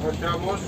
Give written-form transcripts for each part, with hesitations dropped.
Entramos.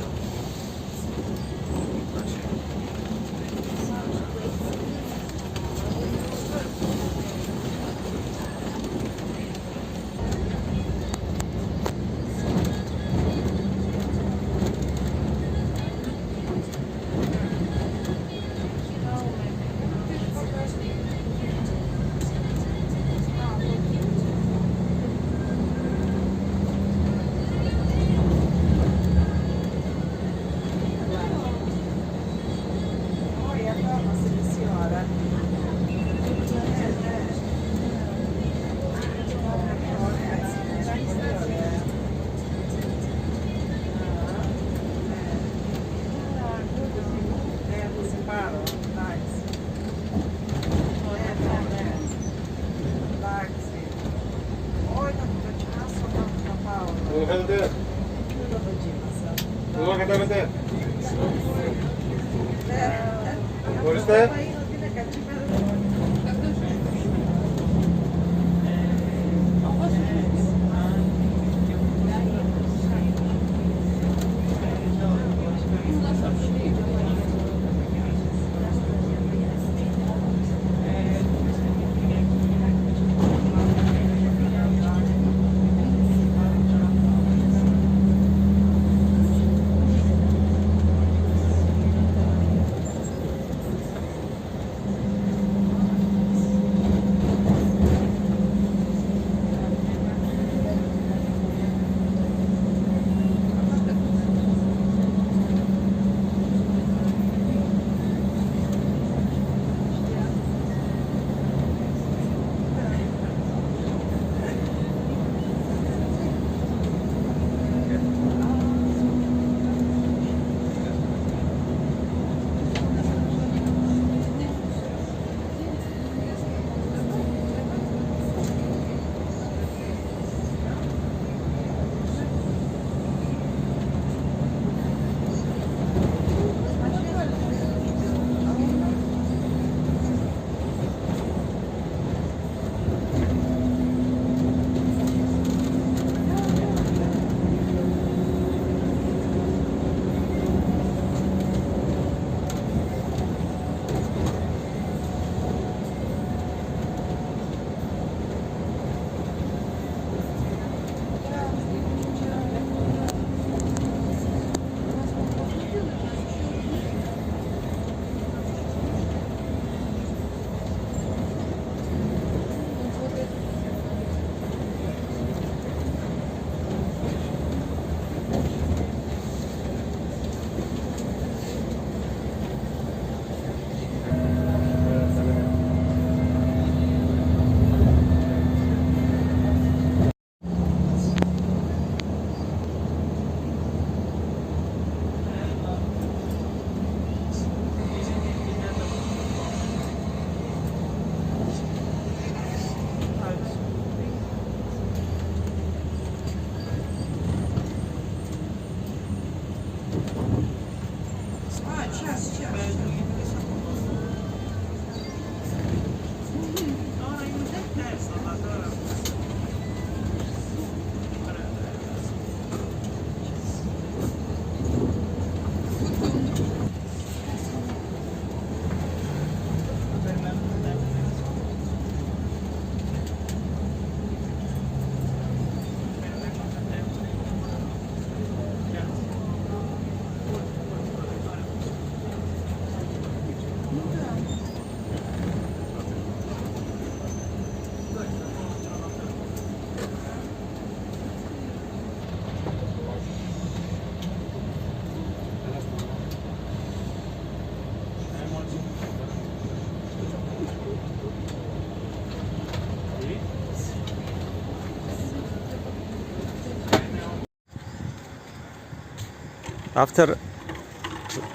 After a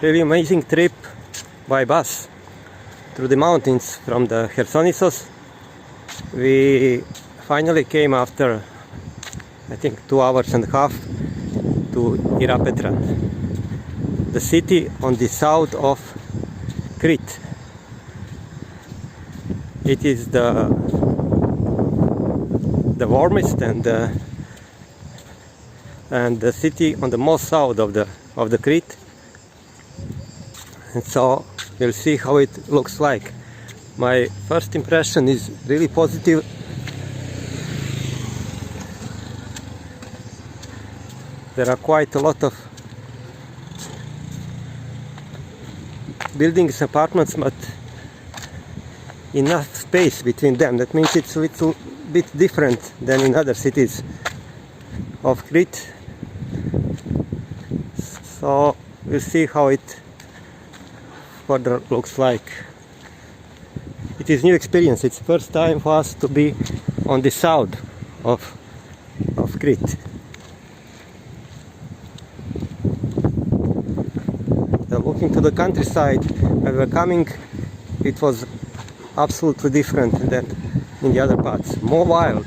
really amazing trip by bus through the mountains from the Chersonissos, we finally came after I think 2 hours and a half to Ierapetra, the city on the south of Crete. It is the warmest and and the city on the most south of the Crete. And so we'll see how it looks like. My first impression is really positive. There are quite a lot of buildings, apartments, but enough space between them. That means it's a little bit different than in other cities of Crete. So we'll see how it further looks like. It is new experience. It's first time for us to be on the south of Crete. Looking to the countryside when we were coming, it was absolutely different than in the other parts. More wild,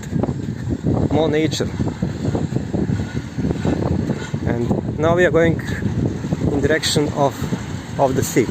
more nature. And now we are going in direction of the sea.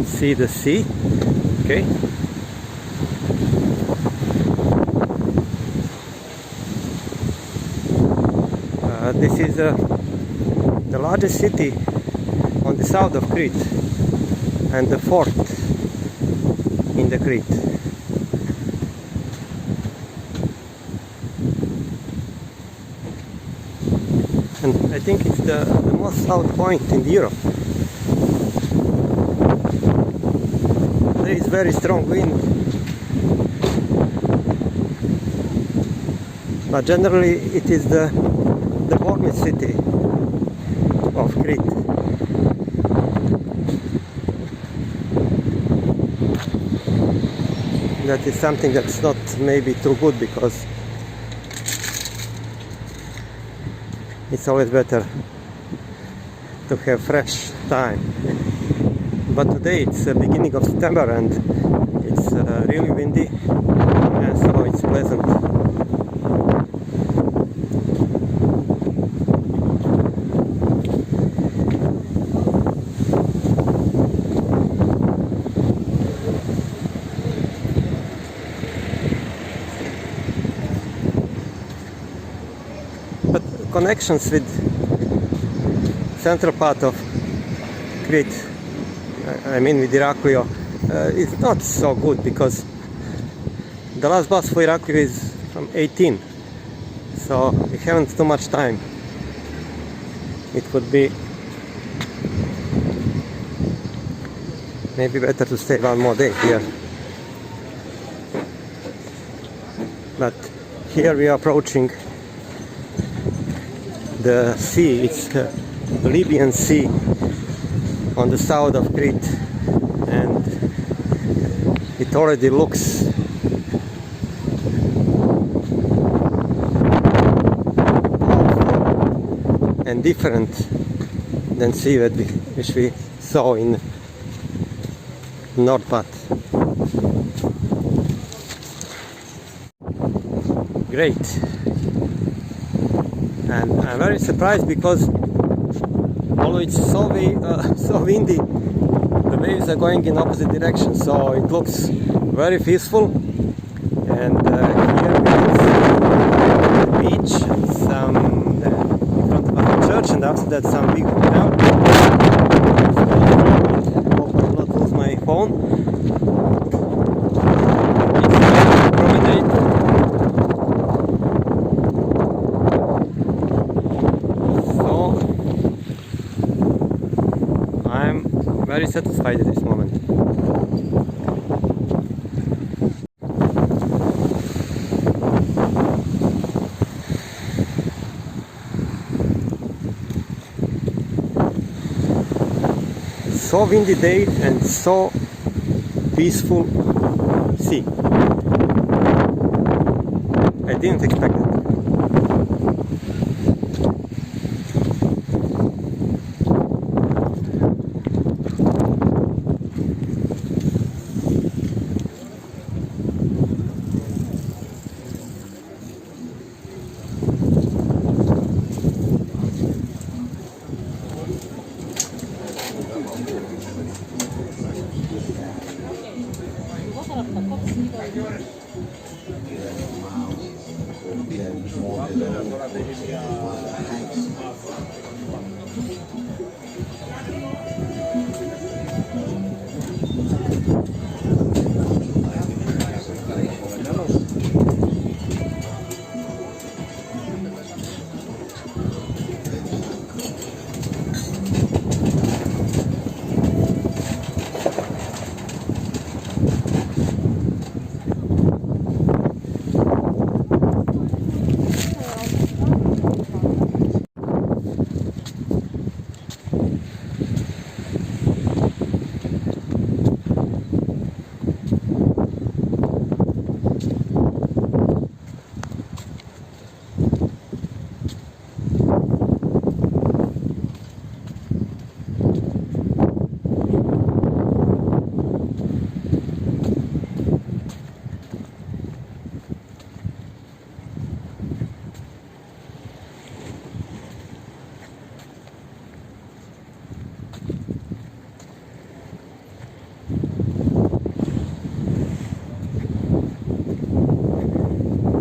See the sea. Okay. This is the largest city on the south of Crete and the fourth in the Crete. And I think it's the most south point in Europe. There is very strong wind, but generally it is the warmest city of Crete. That is something that's not maybe too good, because it's always better to have fresh time. But today it's the beginning of September and it's really windy, and so it's pleasant. But connections with central part of Crete, I mean with Ierapetra, it's not so good, because the last bus for Ierapetra is from 18, so we haven't too much time. It would be maybe better to stay one more day here. But here we are approaching the sea. It's the Libyan Sea on the south of Crete, and it already looks powerful and different than sea which we saw in north part. Great. And I'm very surprised, because although it's so windy, the waves are going in opposite direction, so it looks very peaceful, and here is the beach, some in front of the church, and after that some big hotel. Hope I will not lose my phone. It's a promenade. So I'm very satisfied at this moment. So windy day and so peaceful sea. I didn't expect it.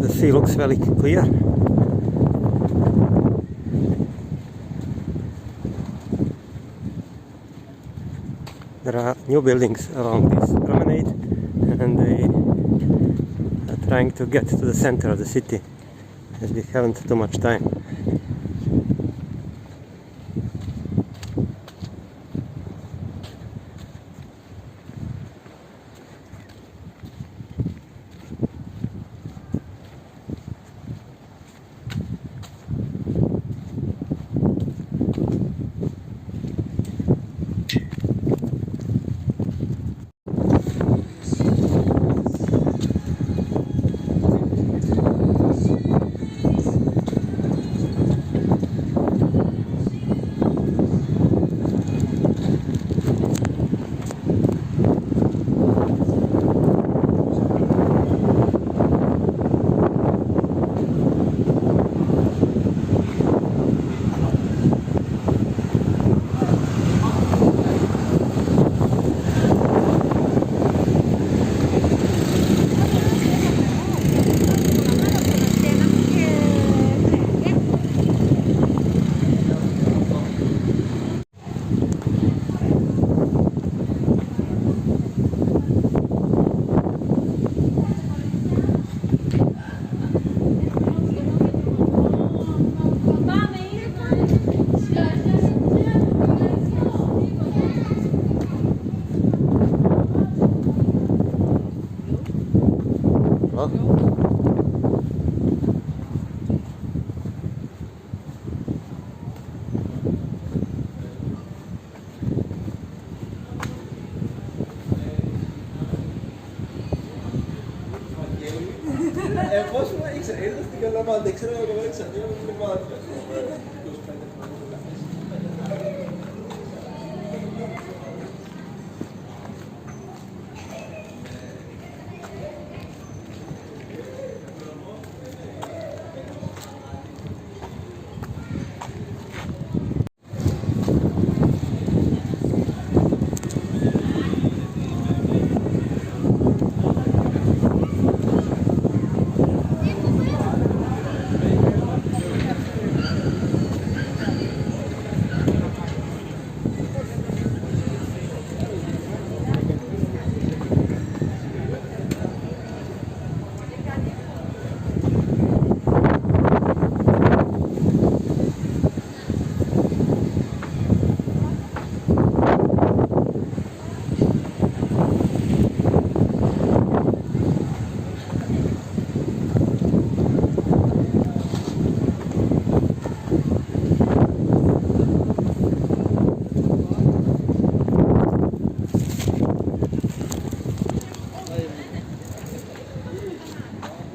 The sea looks very clear. There are new buildings along this promenade, and they are trying to get to the center of the city, as we haven't too much time.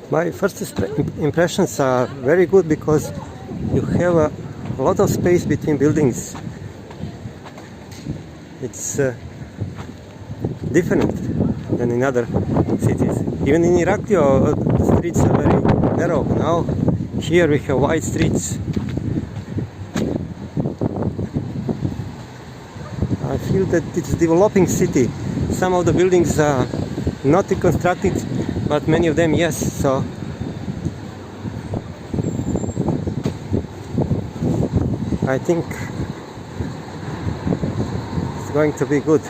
My first impressions are very good because you have a lot of space between buildings. It's different than in other cities. Even in Irakio, the streets are very narrow. Now here we have wide streets. I feel that it's a developing city. Some of the buildings are not reconstructed, but many of them yes. So I think it's going to be good.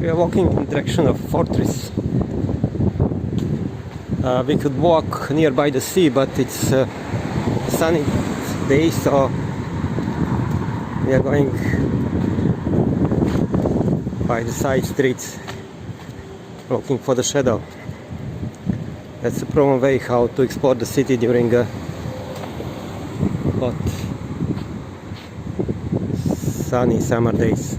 We are walking in the direction of fortress. We could walk nearby the sea, but it's sunny day, so we are going by the side streets, looking for the shadow. That's the proven way how to explore the city during hot, sunny summer days.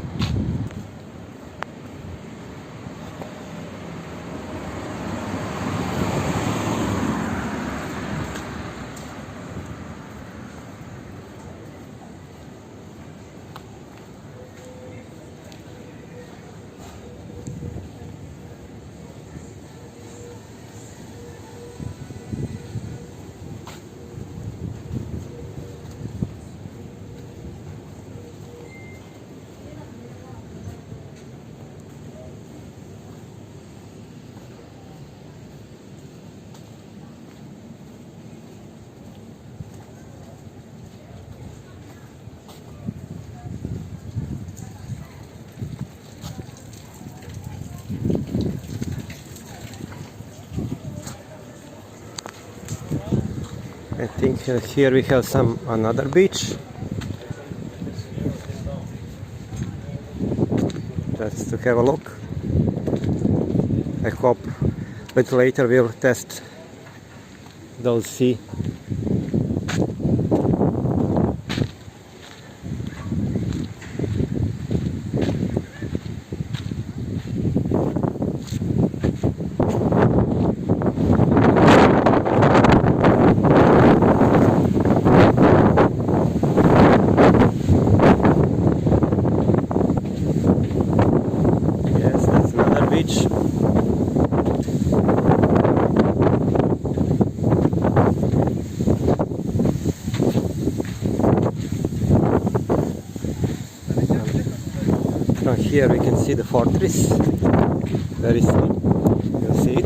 I think here we have another beach. Just to have a look. I hope a bit later we'll test those sea. From here we can see the fortress very soon. You'll see it.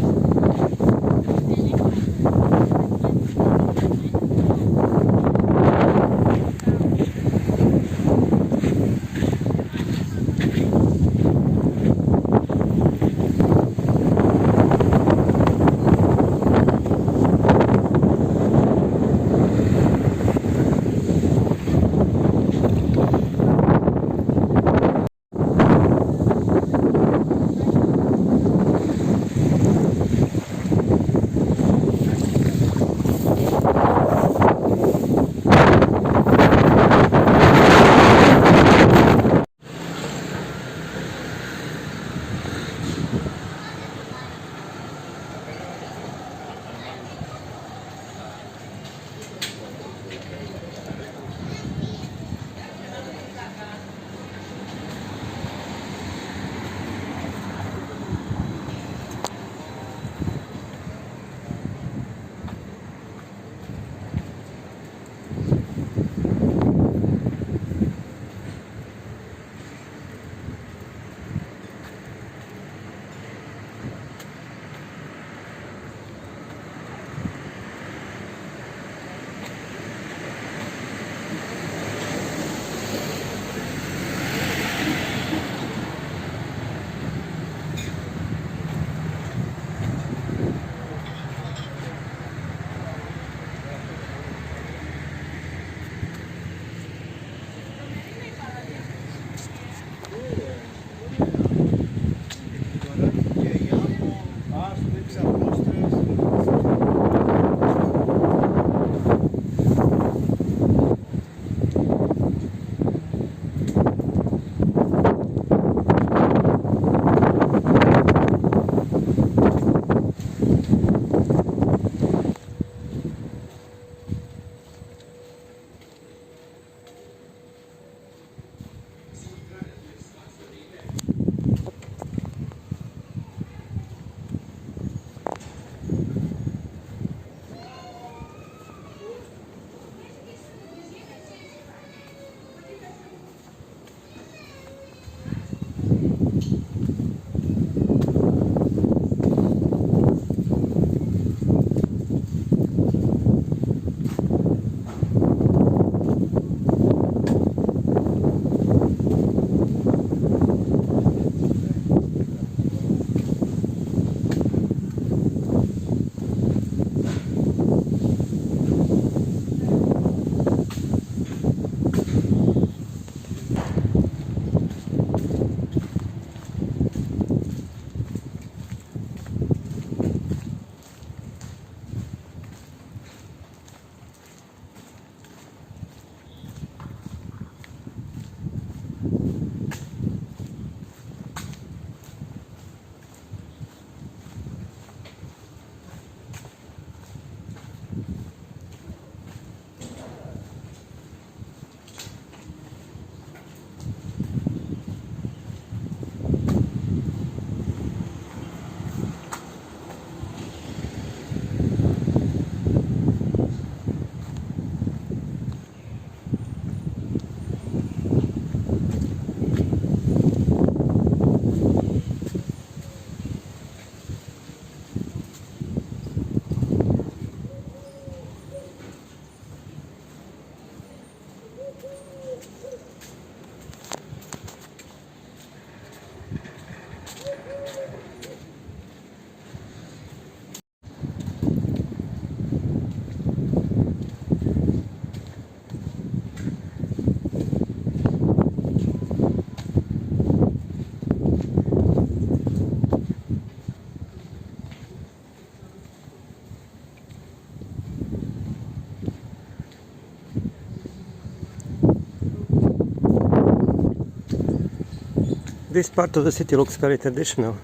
This part of the city looks very traditional,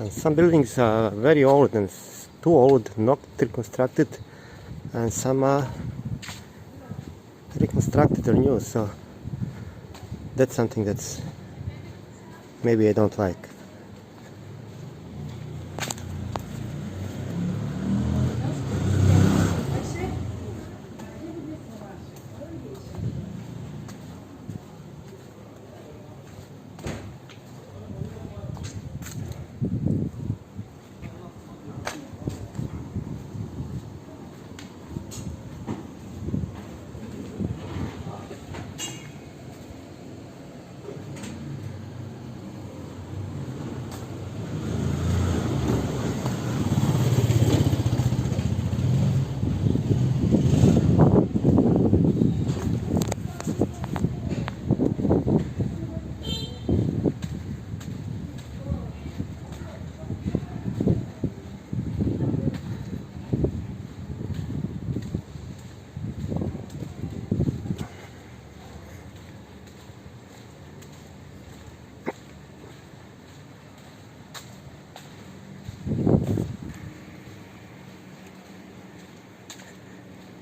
and some buildings are very old and too old, not reconstructed, and some are reconstructed or new, so that's something that's maybe I don't like.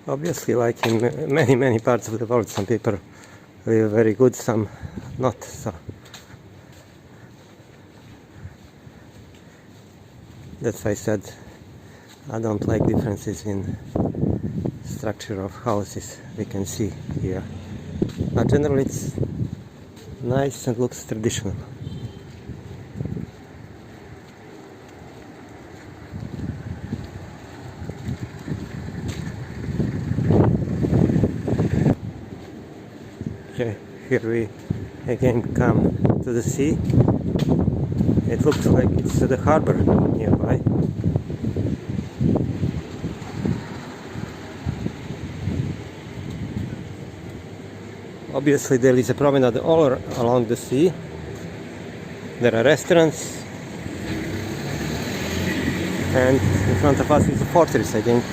Obviously, like in many parts of the world, some people live very good, some not. So that's why I said I don't like differences in structure of houses we can see here. But generally it's nice and looks traditional. Okay, here we again come to the sea. It looks like it's the harbor nearby. Obviously there is a promenade all along the sea. There are restaurants, and in front of us is a fortress, I think.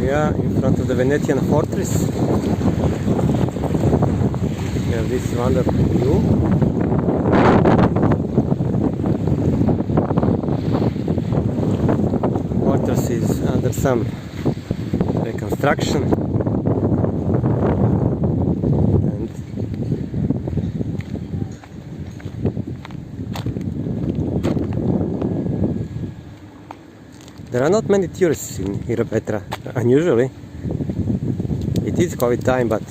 In front of the Venetian fortress. We have this wonderful view. Fortress is under some reconstruction, and there are not many tourists in Ierapetra, unusually. It is COVID time, but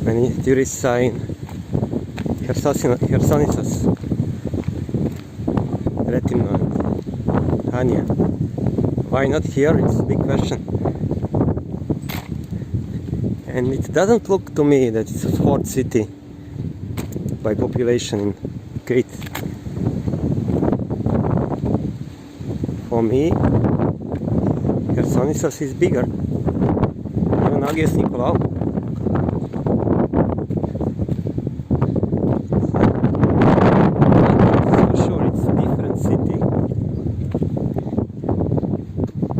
many tourists are in Chersonissos, Retino and Hania. Why not here? It's a big question. And it doesn't look to me that it's a fourth city by population in Crete. For me, Chersonissos is bigger. Even on Agios Nikolaou. For sure it's a different city,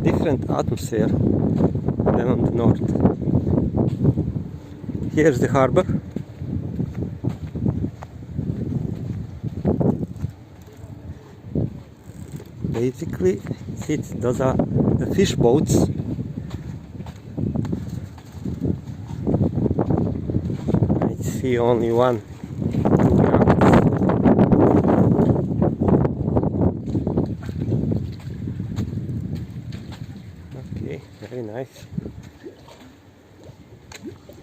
different atmosphere than on the north. Here's the harbor. Basically, those are the fish boats. I see only one, two yachts. Okay, very nice.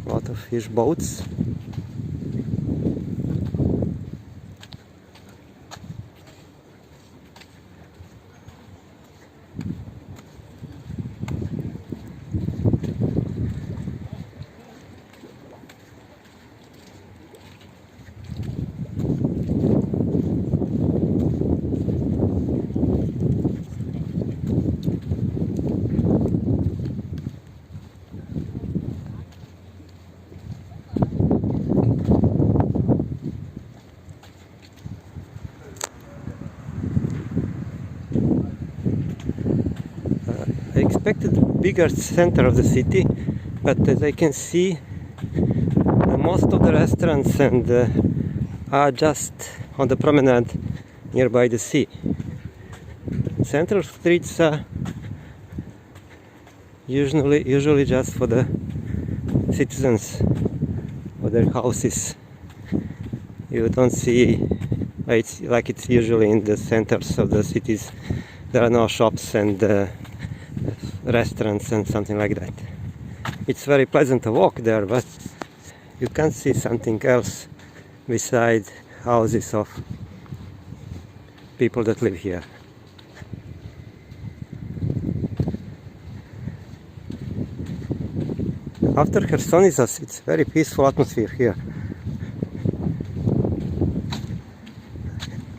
A lot of fish boats. I expected a bigger center of the city, but as I can see, most of the restaurants are just on the promenade nearby the sea. Central streets are usually just for the citizens or their houses. You don't see it's like it's usually in the centers of the cities. There are no shops and restaurants and something like that. It's very pleasant to walk there, but you can't see something else besides houses of people that live here. After Chersonissos, it's very peaceful atmosphere here.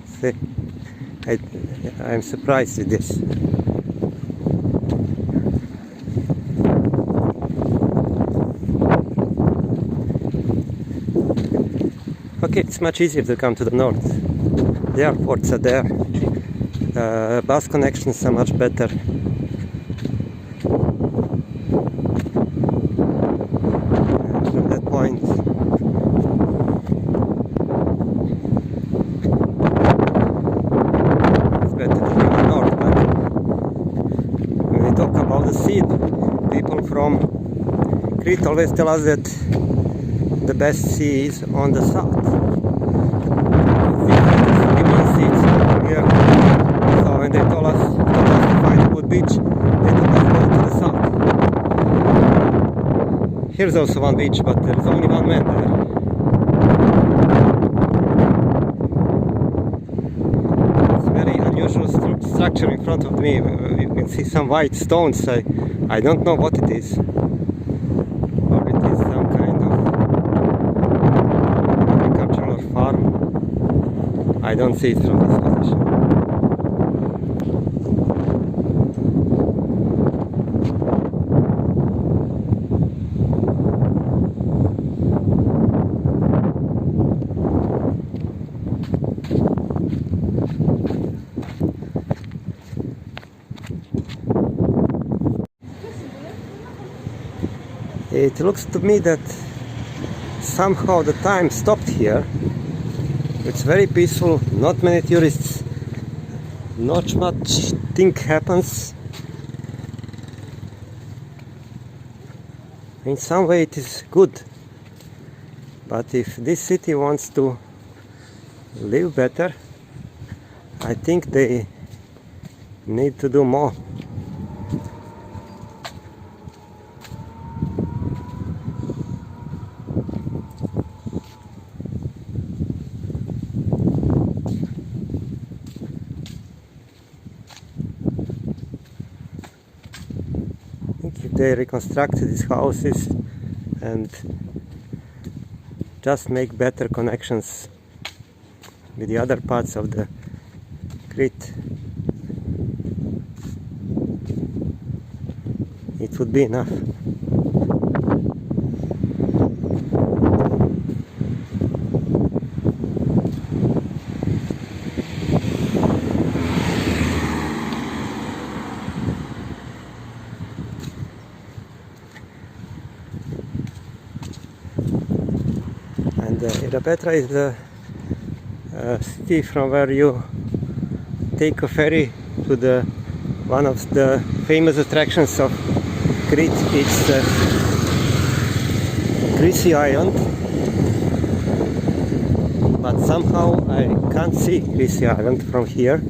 See, I'm surprised with this. Okay, it's much easier to come to the north. The airports are there. Bus connections are much better. From that point, it's better to come to the north. But when we talk about the sea, people from Crete always tell us that the best sea is on the south. Here. So when they told us to find a good beach, they told us to go to the south. Here's also one beach, but there is only one man there. It's a very unusual structure in front of me. You can see some white stones. I don't know what it is. Or it is some kind of agricultural farm. I don't see it from this position. It looks to me that somehow the time stopped here. It's very peaceful, not many tourists, not much thing happens. In some way it is good, but if this city wants to live better, I think they need to do more. If they reconstruct these houses and just make better connections with the other parts of the Crete, it would be enough. And Ierapetra is the city from where you take a ferry to the one of the famous attractions of Crete. It's Chrissi Island, but somehow I can't see Chrissi Island from here.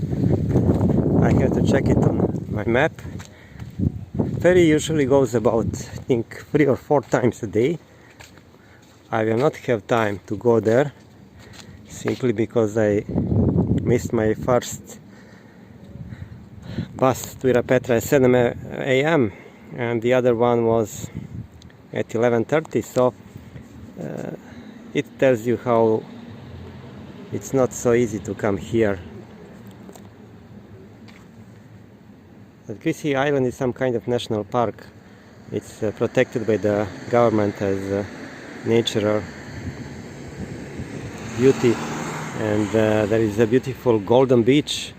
I have to check it on my map. Ferry usually goes about, I think, 3 or 4 times a day. I will not have time to go there simply because I missed my first bus to Ierapetra at 7 a.m. and the other one was at 11:30, so it tells you how it's not so easy to come here. But Chrissi Island is some kind of national park. It's protected by the government as natural beauty, and there is a beautiful golden beach,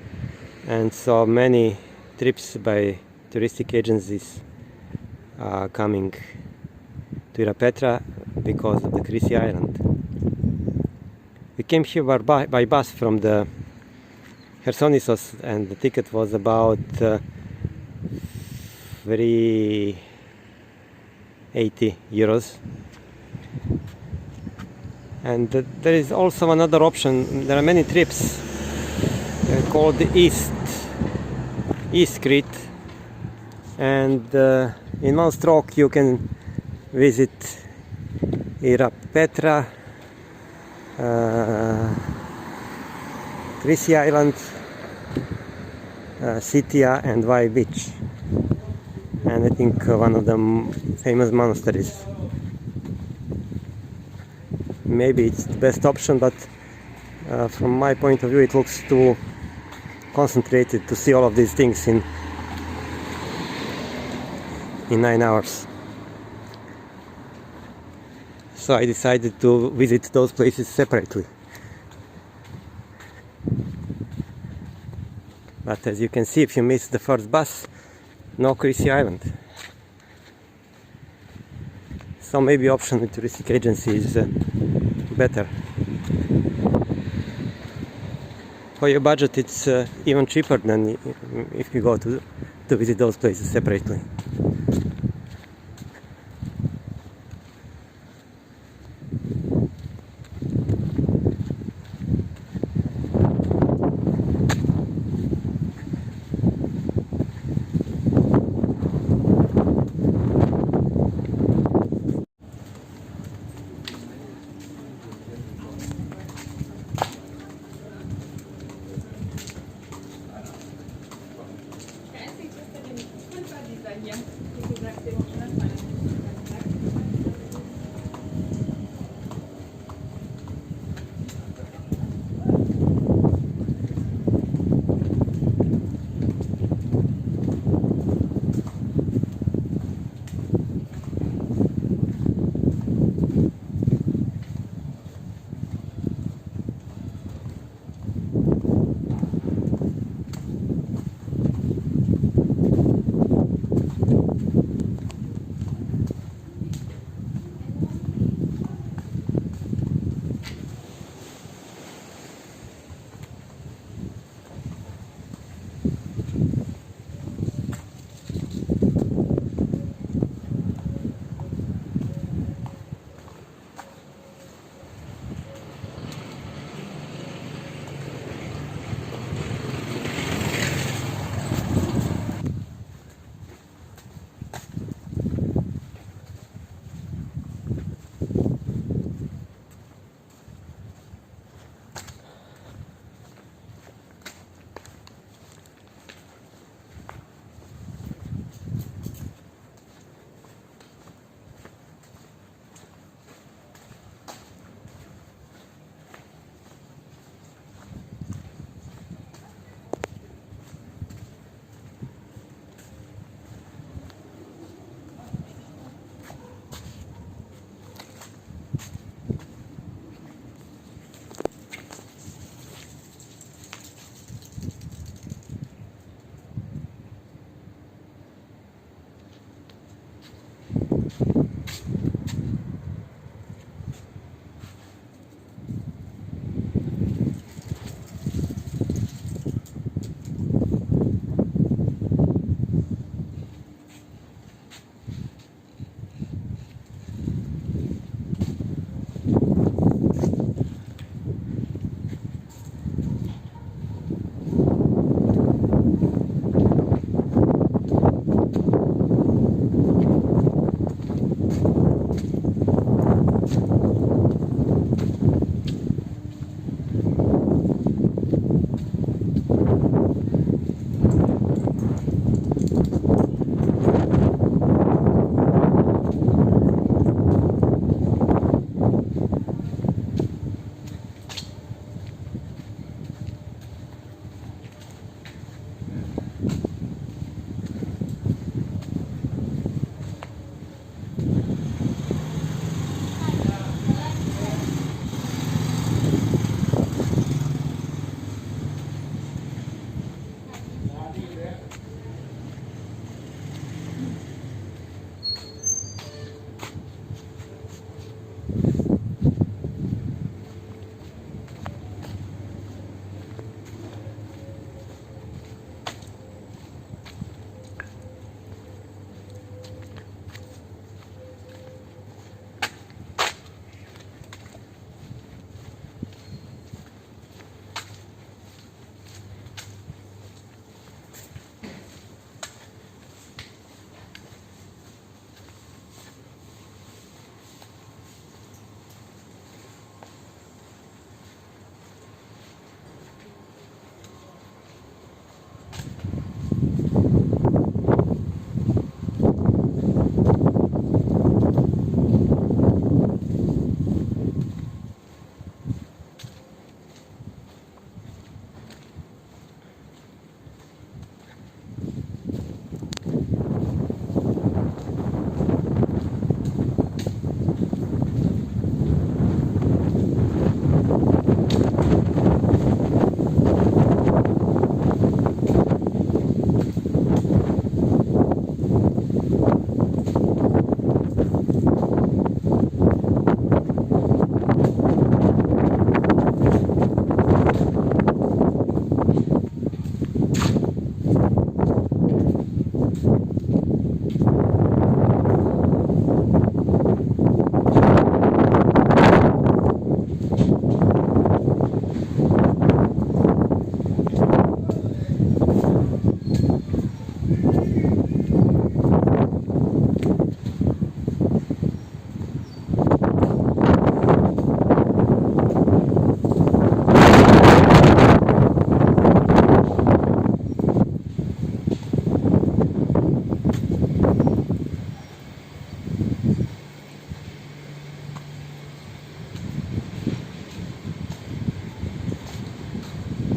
and so many trips by touristic agencies are coming to Ierapetra because of the Chrissi Island. We came here by bus from the Chersonissos, and the ticket was about 380 euros. And there is also another option. There are many trips called East Crete, and in one stroke you can visit Ierapetra, Chrissi Island, Sitia and Vai Beach, and I think one of the famous monasteries. Maybe it's the best option, but from my point of view it looks too concentrated to see all of these things in 9 hours. So I decided to visit those places separately. But as you can see, if you miss the first bus, no Chrissi Island. So maybe option with touristic agency is better. For your budget it's even cheaper than if you go to visit those places separately.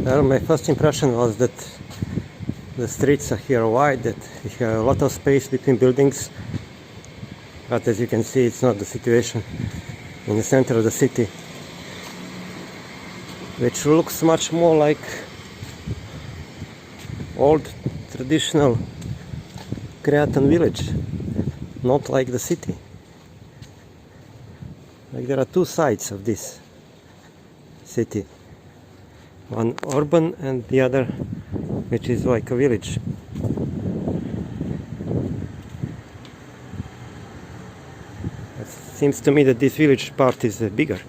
Well, my first impression was that the streets are here wide, that we have a lot of space between buildings, but as you can see, it's not the situation in the center of the city, which looks much more like old traditional Cretan village, not like the city. Like there are two sides of this city, one urban and the other which is like a village. It seems to me that this village part is bigger.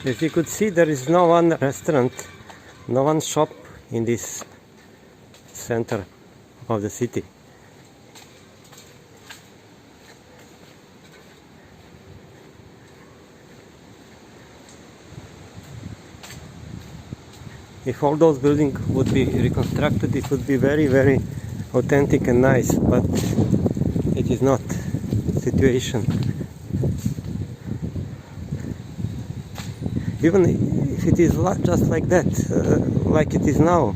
As you could see, there is no one restaurant, no one shop in this center of the city. If all those buildings would be reconstructed, it would be very, very authentic and nice, but it is not the situation. Even if it is just like that, like it is now,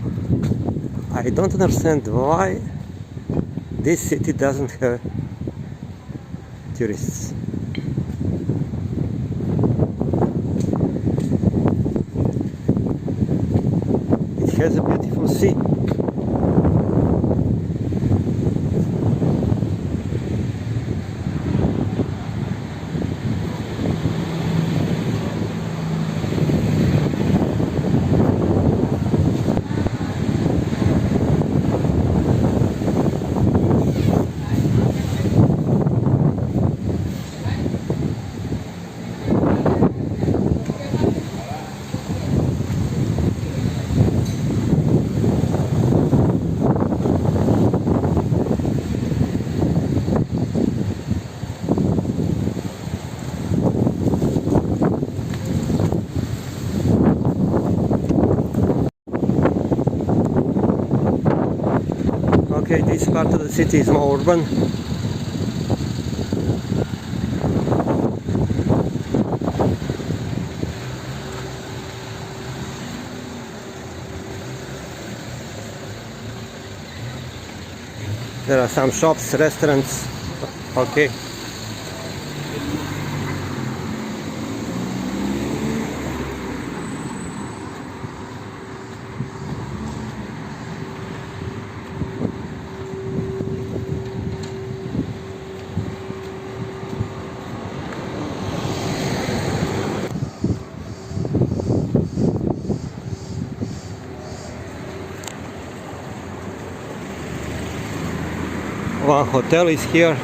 I don't understand why this city doesn't have tourists. It has a beautiful sea. Okay, this part of the city is more urban. There are some shops, restaurants. Okay. One hotel is here.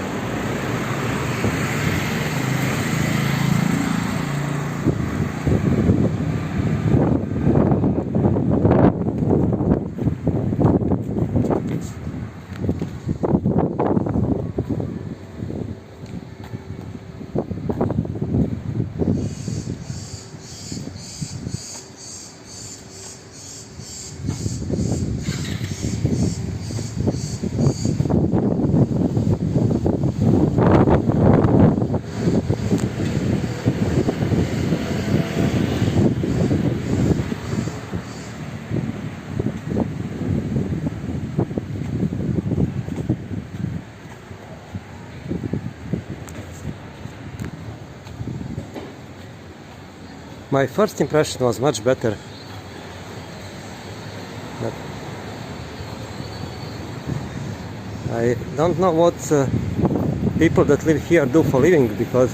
My first impression was much better. But I don't know what people that live here do for living, because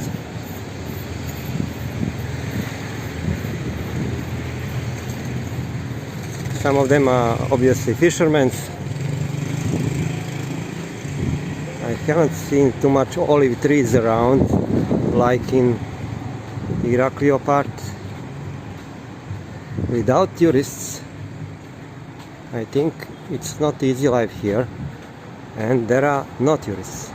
some of them are obviously fishermen. I haven't seen too much olive trees around like in Ierapetra part. Without tourists, I think it's not easy life here, and there are no tourists.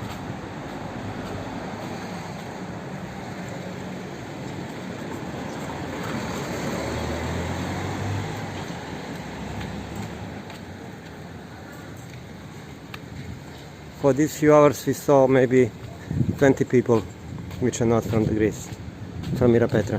For these few hours we saw maybe 20 people which are not from the Greece, from Ierapetra.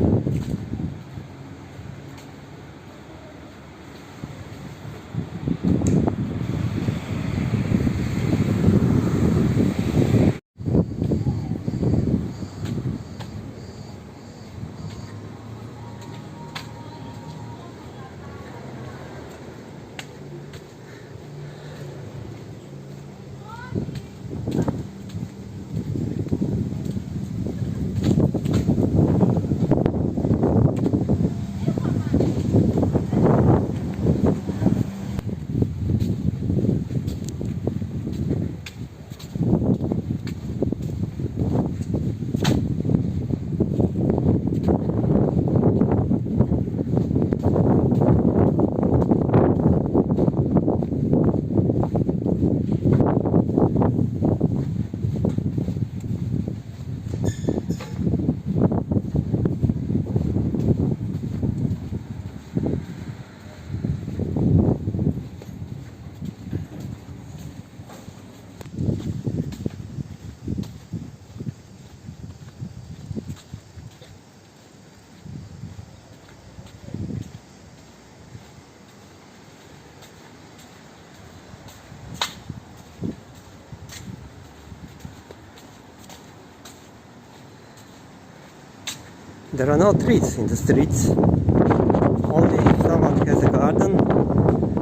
There are no trees in the streets. Only if someone has a garden,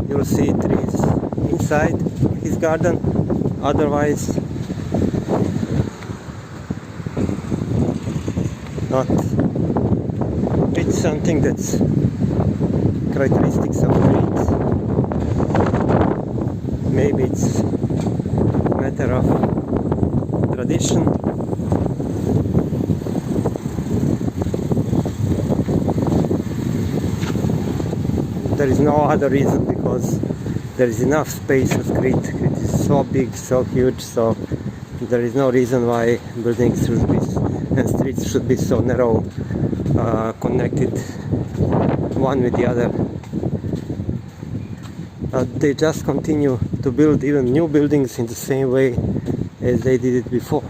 you'll see trees inside his garden. Otherwise, not. It's something that's characteristics of Crete. Maybe it's a matter of tradition. There is no other reason, because there is enough space with Crete. Crete is so big, so huge, so there is no reason why buildings should be and streets should be so narrow, connected one with the other. They just continue to build even new buildings in the same way as they did it before.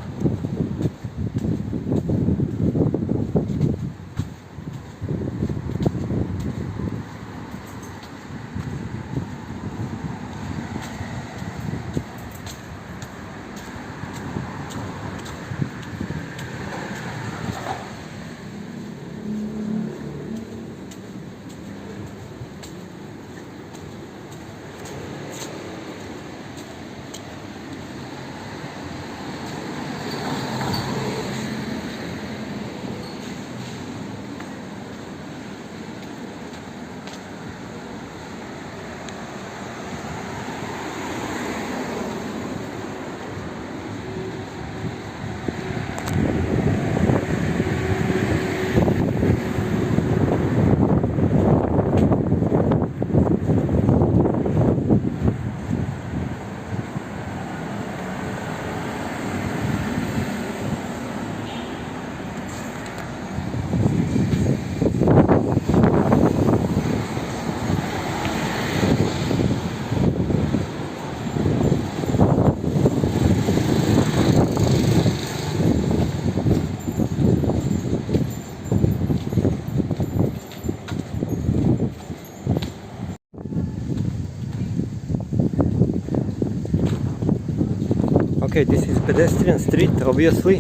Okay, this is Pedestrian Street, obviously.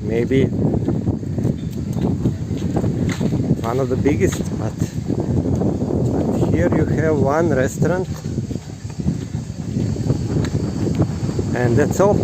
Maybe one of the biggest, but here you have one restaurant, and that's all.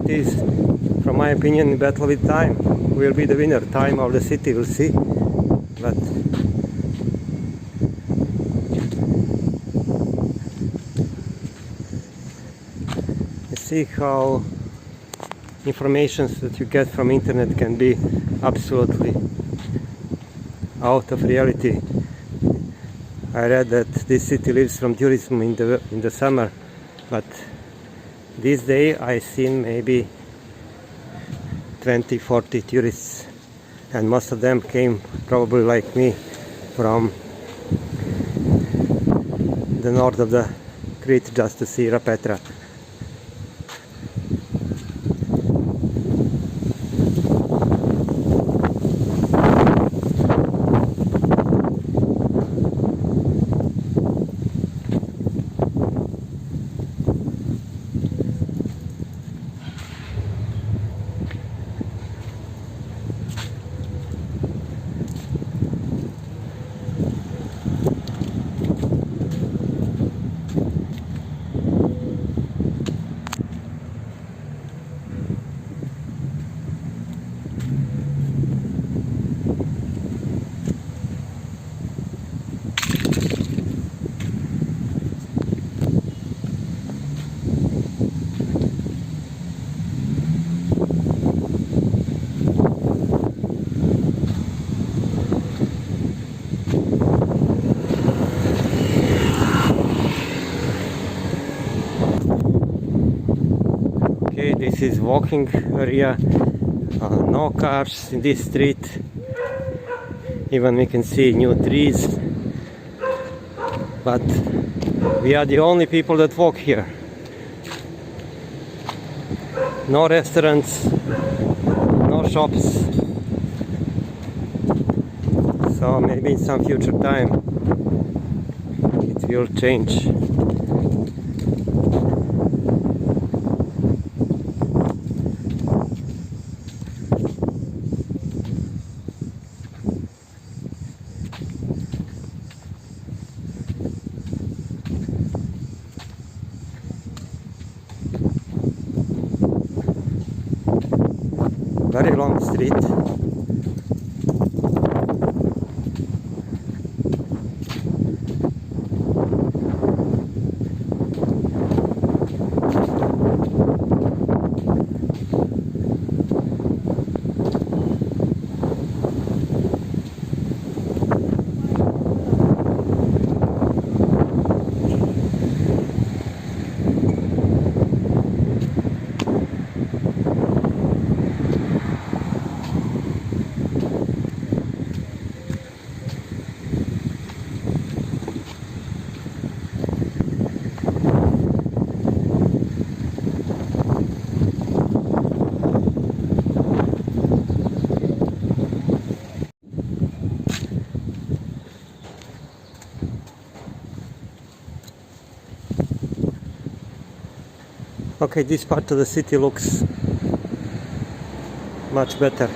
Is, from my opinion, in battle with time will be the winner. Time of the city, we'll see. But you see how information that you get from internet can be absolutely out of reality. I read that this city lives from tourism in the summer, but this day I seen maybe 20-40 tourists, and most of them came, probably like me, from the north of the Crete just to see Ierapetra. This is walking area, no cars in this street, even we can see new trees, but we are the only people that walk here. No restaurants, no shops, so maybe in some future time it will change. Very long street. Okay, this part of the city looks much better.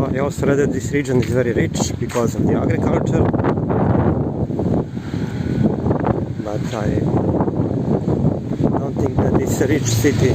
I also read that this region is very rich because of the agriculture, but I don't think that it's a rich city.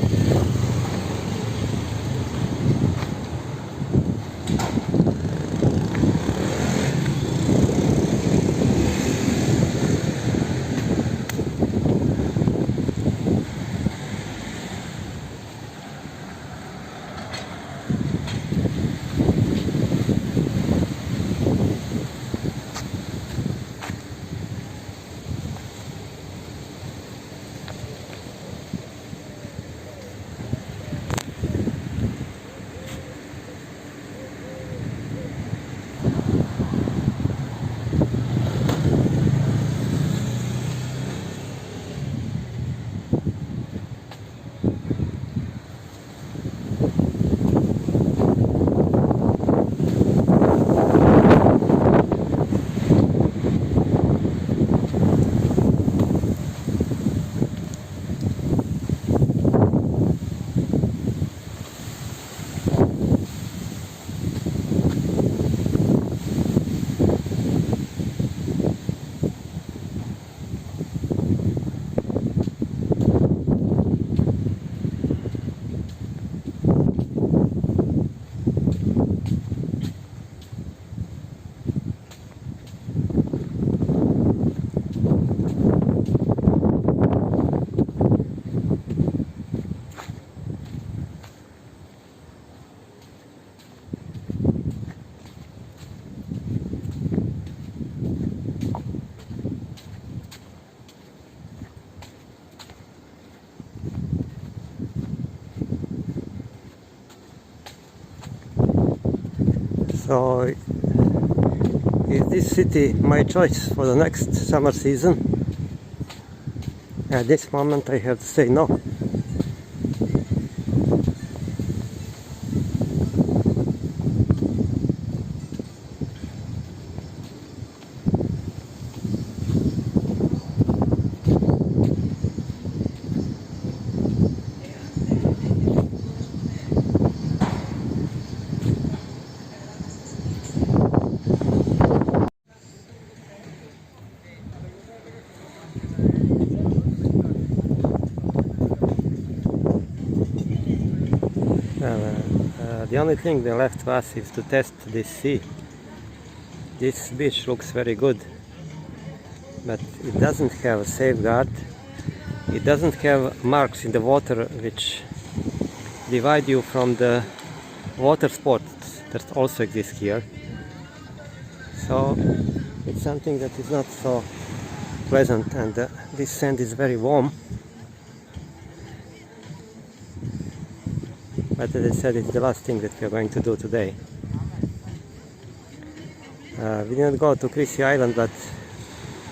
So is this city my choice for the next summer season? At this moment I have to say no. The only thing they left to us is to test this sea. This beach looks very good, but it doesn't have a safeguard. It doesn't have marks in the water which divide you from the water sports that also exist here. So it's something that is not so pleasant, and this sand is very warm. But as I said, it's the last thing that we are going to do today. We didn't go to Chrissi Island, but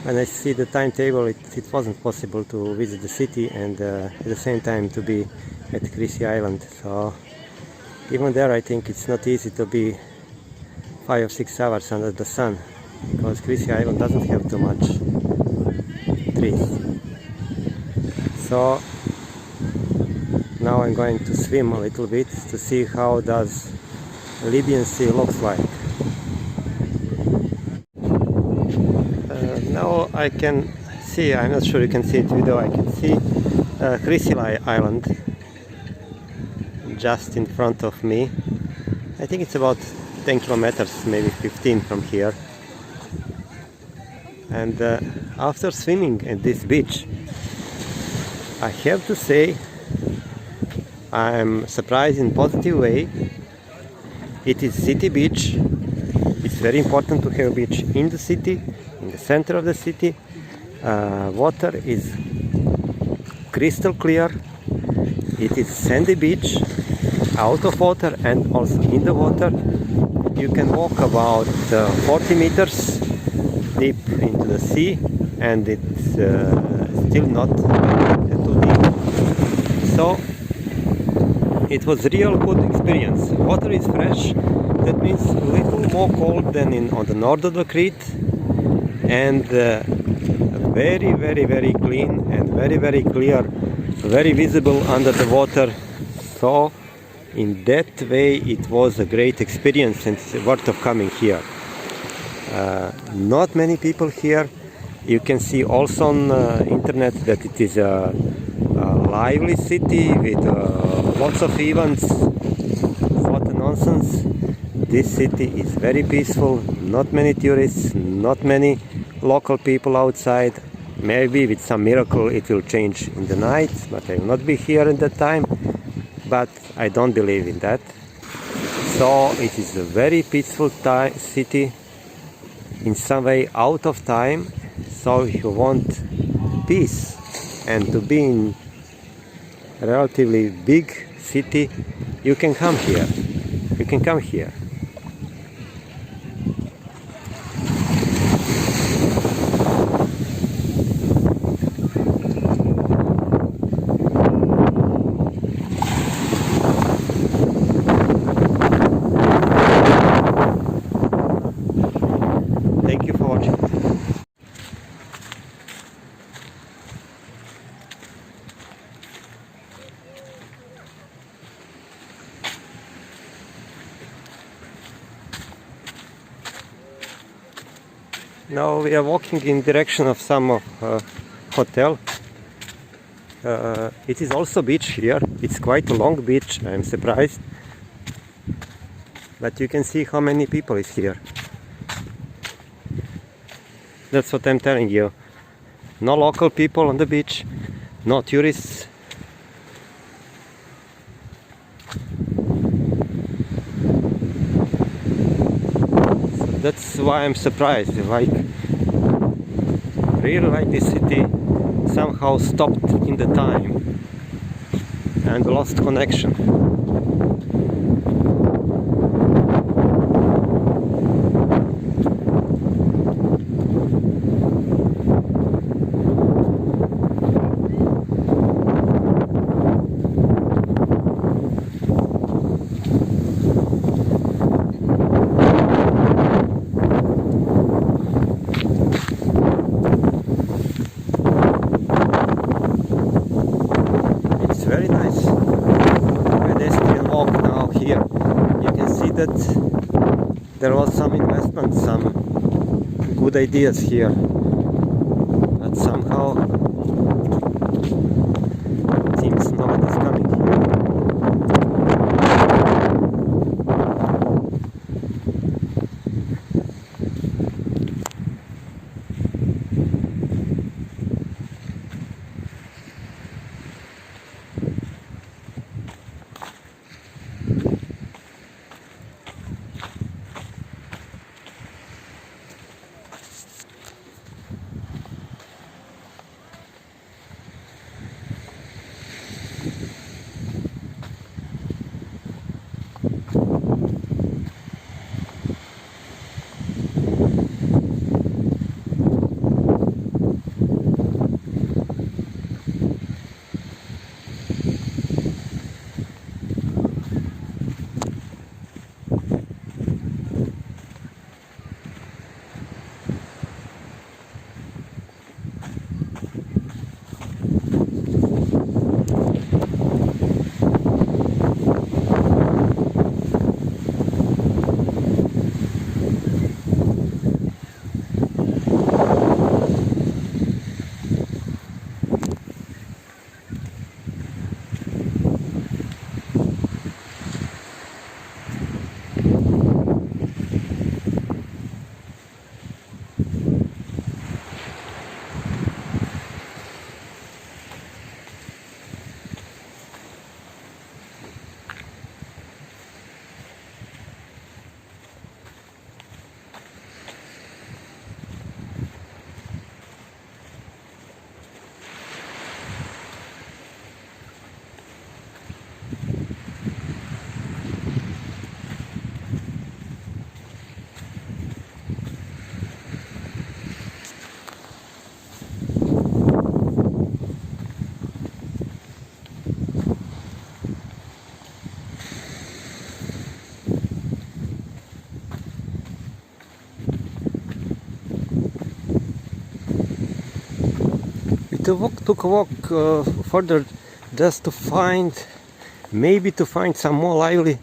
when I see the timetable, it wasn't possible to visit the city and at the same time to be at Chrissi Island. So even there I think it's not easy to be 5 or 6 hours under the sun, because Chrissi Island doesn't have too much trees. So now I'm going to swim a little bit to see how does Libyan Sea looks like. Now I can see, I'm not sure you can see it video, I can see Chrissi Island just in front of me. I think it's about 10 kilometers, maybe 15 from here. And after swimming at this beach, I have to say I'm surprised in a positive way. It is city beach. It's very important to have a beach in the city, in the center of the city. Water is crystal clear. It is sandy beach, out of water and also in the water. You can walk about 40 meters deep into the sea, and it's still not too deep. So it was real good experience. Water is fresh, that means a little more cold than on the north of the Crete, and very, very, very clean and very, very clear, very visible under the water. So in that way it was a great experience and it's worth of coming here. Not many people here. You can see also on internet that it is a lively city with lots of events. What a nonsense. This city is very peaceful, not many tourists, not many local people outside. Maybe with some miracle it will change in the night, but I will not be here at that time. But I don't believe in that. So it is a very peaceful city, in some way out of time. So if you want peace and to be in a relatively big city, you can come here. You can come here. Thank you for watching. Now we are walking in direction of some hotel. It is also beach here. It's quite a long beach. I'm surprised. But you can see how many people is here. That's what I'm telling you. No local people on the beach, no tourists. So that's why I'm surprised. Like, really like this city somehow stopped in the time and lost connection. Very nice pedestrian walk now here. You can see that there was some investment, some good ideas here, but somehow it seems nobody's coming here. took a walk further just to find, maybe to find some more lively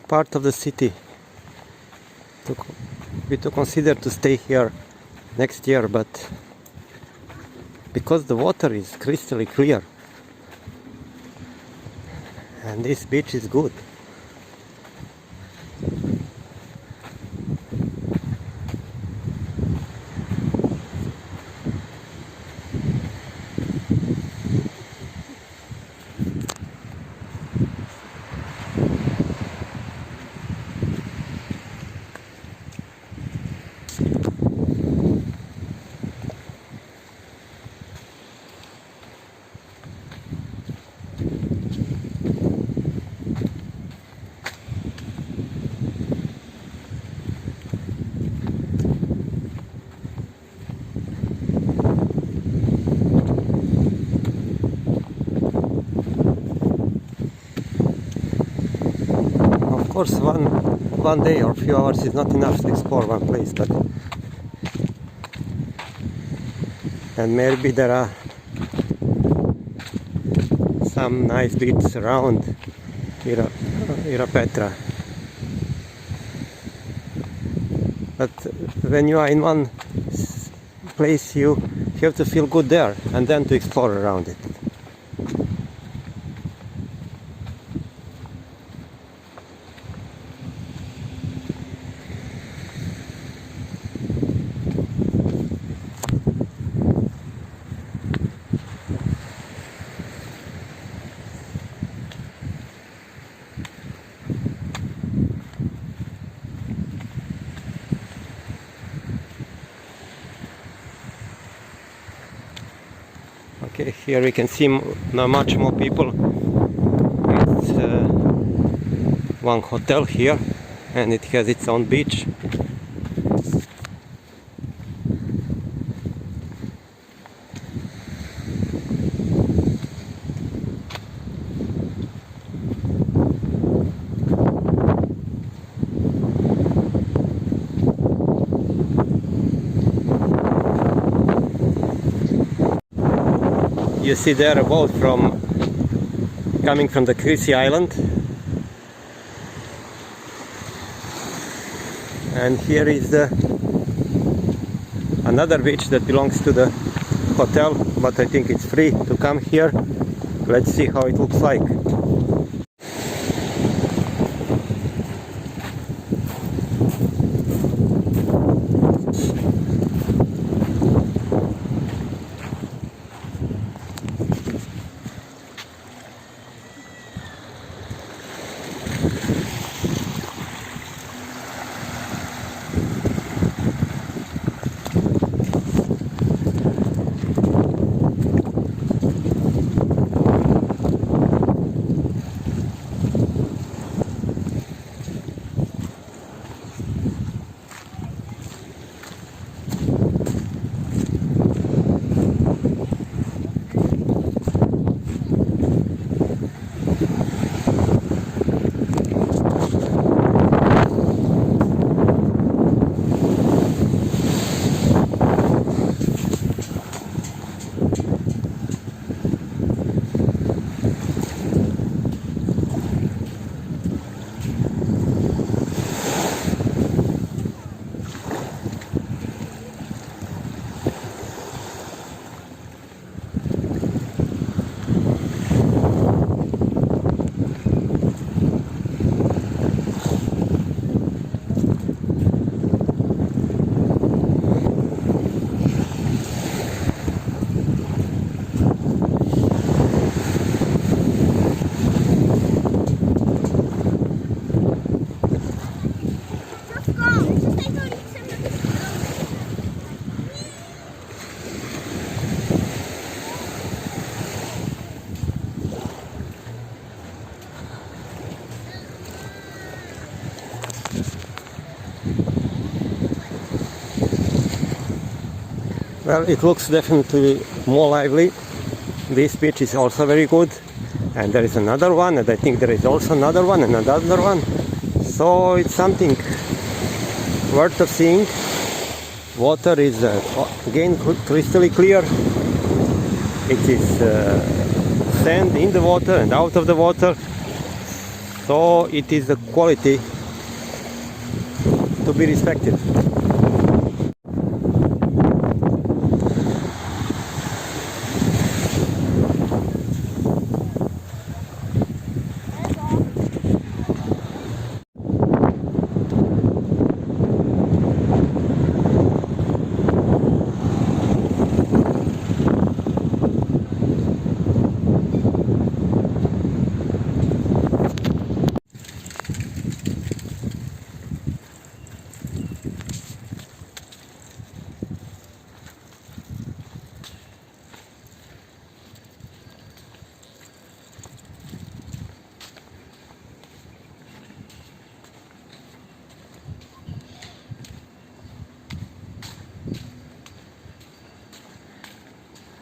part of the city. We to consider to stay here next year, but because the water is crystal clear and this beach is good. Of course, one day or few hours is not enough to explore one place, but and maybe there are some nice beaches around Ierapetra. But when you are in one place, you have to feel good there and then to explore around it. Okay, here we can see much more people. It's one hotel here, and it has its own beach. You see there a boat coming from the Chrissi Island, and here is another beach that belongs to the hotel, but I think it's free to come here. Let's see how it looks like. Well, it looks definitely more lively. This beach is also very good, and there is another one, and I think there is also another one and another one. So it's something worth of seeing. Water is again crystal clear, It is sand in the water and out of the water, so it is a quality to be respected.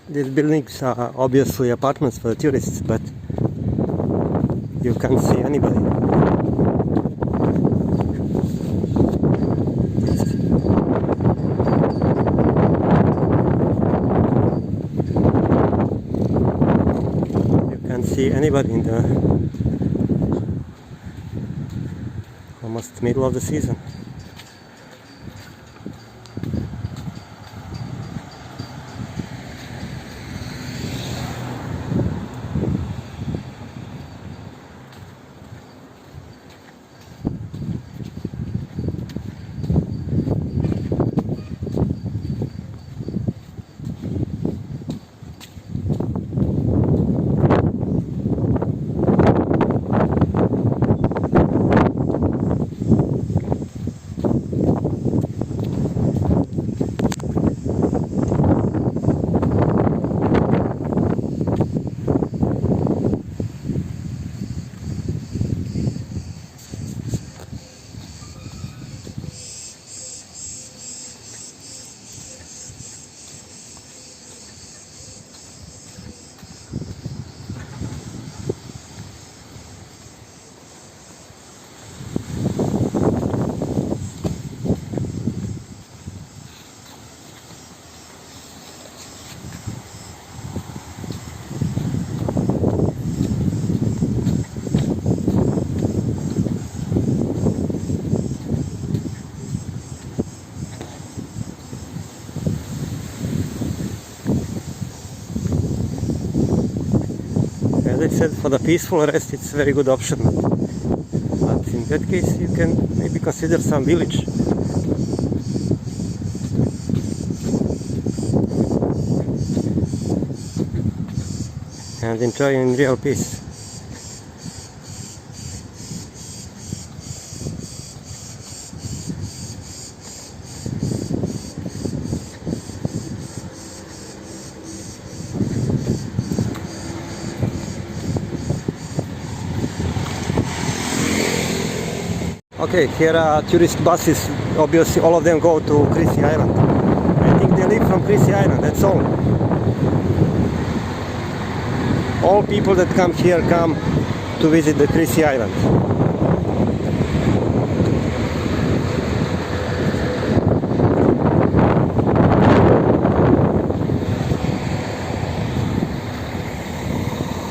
These buildings are obviously apartments for the tourists, but you can't see anybody. You can't see anybody in the almost middle of the season. As I said, for the peaceful rest it's a very good option, but in that case you can maybe consider some village. And enjoy in real peace. Okay, here are tourist buses. Obviously all of them go to Chrissi Island. I think they leave from Chrissi Island, that's all. All people that come here come to visit the Chrissi Island.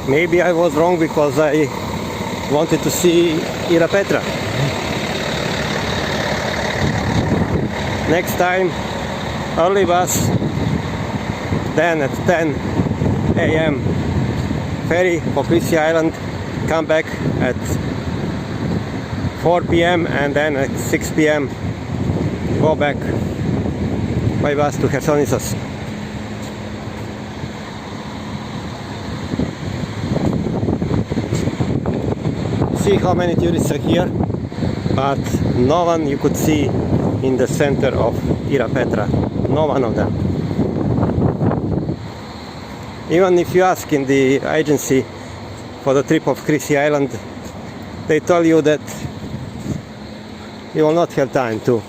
Maybe I was wrong because I wanted to see Ierapetra. Next time, early bus, then at 10 a.m. ferry for Chrissi Island, come back at 4 p.m. and then at 6 p.m. go back by bus to Chersonissos. See how many tourists are here, but no one you could see in the center of Ierapetra, no one of them. Even if you ask in the agency for the trip of Chrissi Island, they tell you that you will not have time to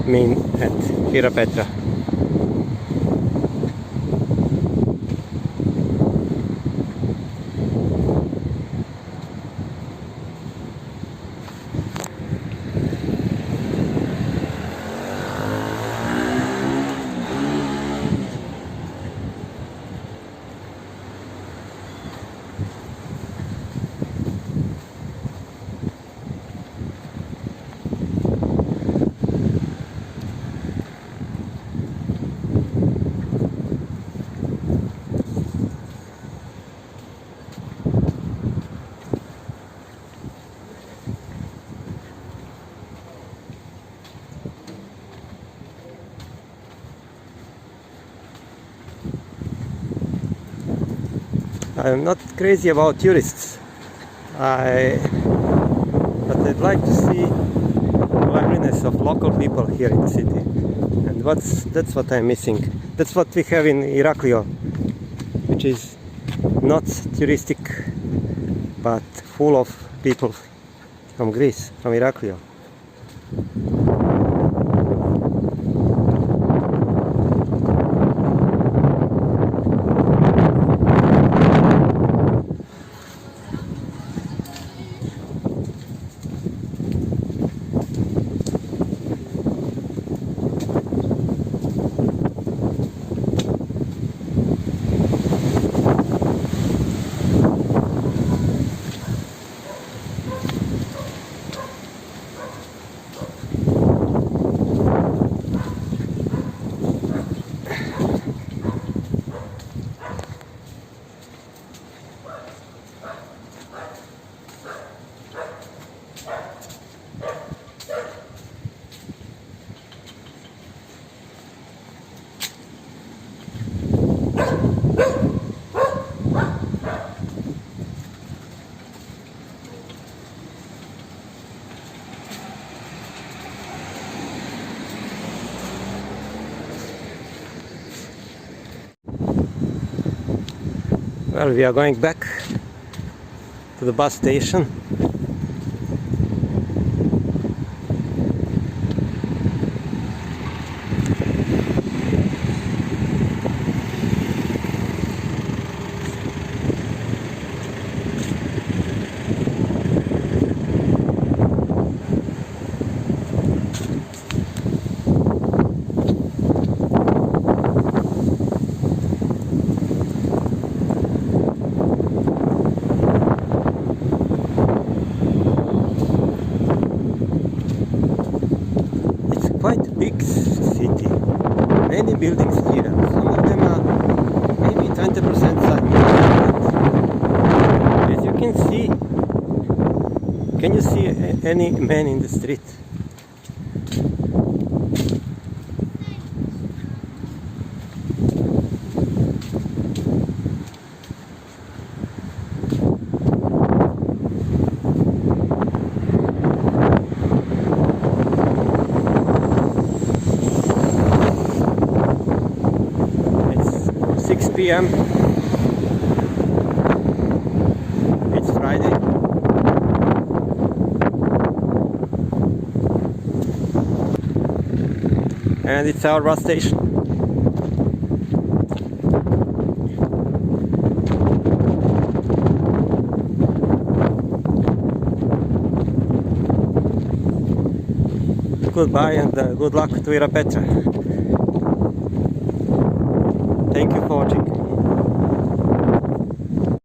mean at Ierapetra. I'm not crazy about tourists. But I'd like to see the liveliness of local people here in the city. And that's what I'm missing. That's what we have in Ierapetra, which is not touristic, but full of people from Greece, from Ierapetra. Well, we are going back to the bus station. Quite a big city, many buildings here. Some of them are maybe 20% size. As you can see, can you see any man in the street? It's 6 p.m. It's Friday. And it's our bus station. Goodbye and good luck to Ierapetra. Thank you for watching.